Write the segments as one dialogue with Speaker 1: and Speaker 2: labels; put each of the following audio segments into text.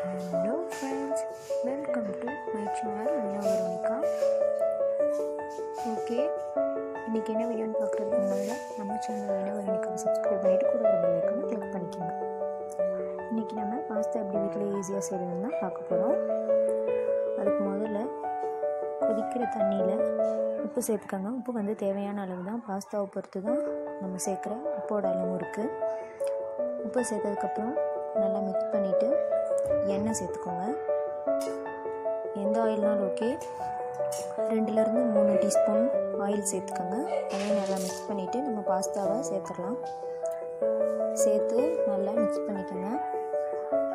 Speaker 1: Hello friends, welcome to my channel VINAVU VERONICA. Okay, இன்னைக்கு என்ன வீடியோன்னு பார்க்குறதுக்கு முன்னாடி நம்ம சேனல் VINAVU VERONICA சப்ஸ்கிரைப் பண்ணிட்டு கூட ஒரு பெல் ஐக்கானை கிளிக் பண்ணிக்கோங்க. இன்றைக்கி நம்ம பாஸ்தா எப்படி வீட்டில் ஈஸியாக செய்யறதுன்னு தான் பார்க்க போகிறோம். அதுக்கு முதல்ல கொதிக்கிற தண்ணியில் உப்பு சேர்த்துக்கோங்க. உப்பு வந்து தேவையான அளவு தான், பாஸ்தாவை பொறுத்து தான் நம்ம சேர்க்குற உப்போட அளவும் இருக்குது. உப்பு சேர்த்ததுக்கப்புறம் நல்லா மிக்ஸ் பண்ணிவிட்டு எண்ணெய் சேர்த்துக்கோங்க. எந்த ஆயில்னாலும் ஓகே, 2லேருந்து 3 டீஸ்பூன் ஆயில் சேர்த்துக்கோங்க. அதையும் நல்லா மிக்ஸ் பண்ணிவிட்டு நம்ம பாஸ்தாவை சேர்த்துடலாம். சேர்த்து நல்லா மிக்ஸ் பண்ணிக்கோங்க.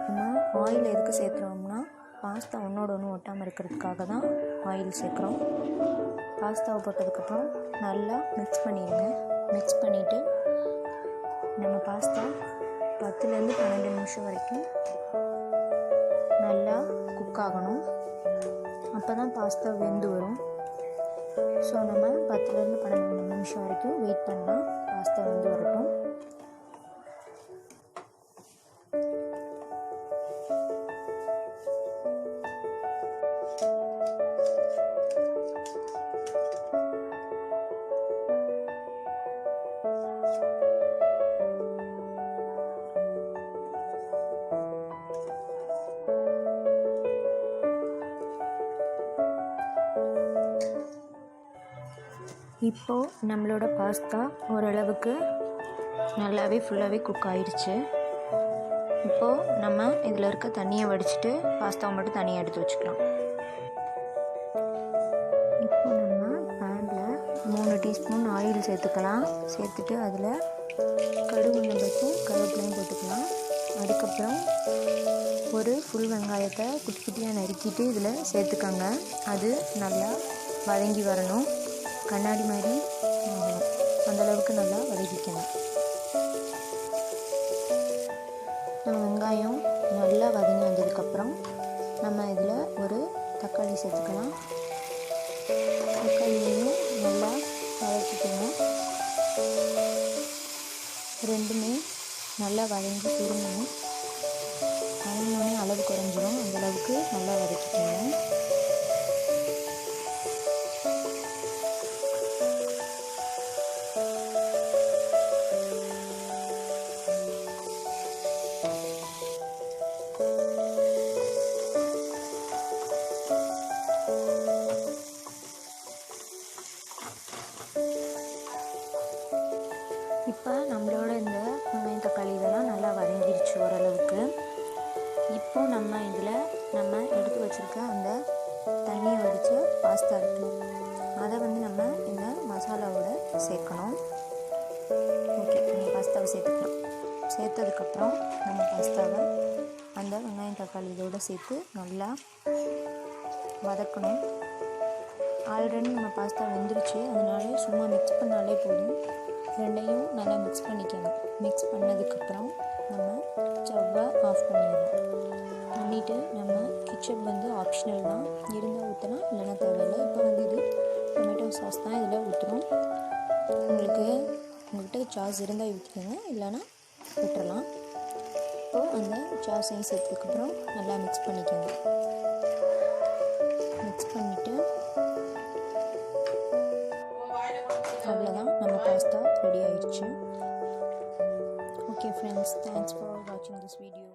Speaker 1: நம்ம ஆயில் எதுக்கு சேர்த்துறோம்னா பாஸ்தா ஒன்றோட ஒன்று ஒட்டாமல் இருக்கிறதுக்காக தான் ஆயில் சேர்க்குறோம். பாஸ்தாவை போட்டதுக்கப்புறம் நல்லா மிக்ஸ் பண்ணிடுங்க. மிக்ஸ் பண்ணிவிட்டு நம்ம பாஸ்தா 10லேருந்து 12 நிமிஷம் வரைக்கும் நல்லா குக் ஆகணும். அப்போ தான் பாஸ்தா வெந்து வரும். ஸோ நம்ம 10லேருந்து 12 நிமிஷம் வரைக்கும் வெயிட் பண்ணால் பாஸ்தா வெந்து வரட்டும். இப்போது நம்மளோட பாஸ்தா ஓரளவுக்கு நல்லாவே ஃபுல்லாகவே குக் ஆயிடுச்சு. இப்போது நம்ம இதில் இருக்க தண்ணியை வடிச்சிட்டு பாஸ்தாவை மட்டும் தனியாக எடுத்து வச்சுக்கலாம். இப்போ நம்ம பேனில் 3 டீஸ்பூன் ஆயில் சேர்த்துக்கலாம். சேர்த்துட்டு அதில் கடுகு உளுந்தும் கருவேப்பிலையும் போட்டுக்கலாம். அதுக்கப்புறம் ஒரு ஃபுல் வெங்காயத்தை குட்டி குட்டியாக நறுக்கிட்டு இதில் சேர்த்துக்கோங்க. அது நல்லா வதங்கி வரணும். கண்ணாடி மாதிரி ஆகணும், அந்தளவுக்கு நல்லா வதக்கிக்கணும். நம்ம வெங்காயம் நல்லா வதங்கி வந்ததுக்கப்புறம் நம்ம இதில் ஒரு தக்காளி சேர்த்துக்கலாம். தக்காளியையும் நல்லா வதக்கிக்கணும். ரெண்டுமே நல்லா வதங்கி சுருங்கணும். வதங்கினோடனே அளவு குறைஞ்சிரும், அந்தளவுக்கு நல்லா வதக்கிக்கணும். இப்போ நம்மளோட இந்த வெங்காயம் தக்காளி இதெல்லாம் நல்லா வதங்கிருச்சு ஓரளவுக்கு. இப்போது நம்ம இதில் நம்ம எடுத்து வச்சுருக்க அந்த தண்ணியை வடித்த பாஸ்தா இருக்குது, அதை வந்து நம்ம இந்த மசாலாவோட சேர்க்கணும். ஓகே, நம்ம பாஸ்தாவை சேர்த்துக்கலாம். சேர்த்ததுக்கப்புறம் நம்ம பாஸ்தாவை அந்த வெங்காயம் தக்காளி இதோடு சேர்த்து நல்லா வதக்கணும். ஆல்ரெடி நம்ம பாஸ்தா வெந்துருச்சு, அதனால சும்மா மிக்ஸ் பண்ணாலே போதும். ரெண்டையும் நல்லா மிக்ஸ் பண்ணிக்கணும். மிக்ஸ் பண்ணதுக்கப்புறம் நம்ம ஸ்டவ்வை ஆஃப் பண்ணிடணும். பண்ணிவிட்டு நம்ம கிச்சப் வந்து ஆப்ஷனல் தான், இருந்தால் ஊற்றலாம், இல்லைன்னா தேவையில்லை. இப்போ வந்து இது டொமேட்டோ சாஸ் தான் இதில் ஊற்றுறோம். உங்கள்கிட்ட சாஸ் இருந்தால் ஊற்றிக்கோங்க, இல்லைன்னா விட்டுறலாம். இப்போது அந்த சாஸையும் சேர்த்ததுக்கப்புறம் நல்லா மிக்ஸ் பண்ணிக்கோங்க. மிக்ஸ் பண்ணிவிட்டு அவ்வளோதான், நம்ம பாஸ்தா ரெடி ஆயிடுச்சு. ஓகே ஃப்ரெண்ட்ஸ், தேங்க்ஸ் ஃபார் வாட்சிங் திஸ் வீடியோ.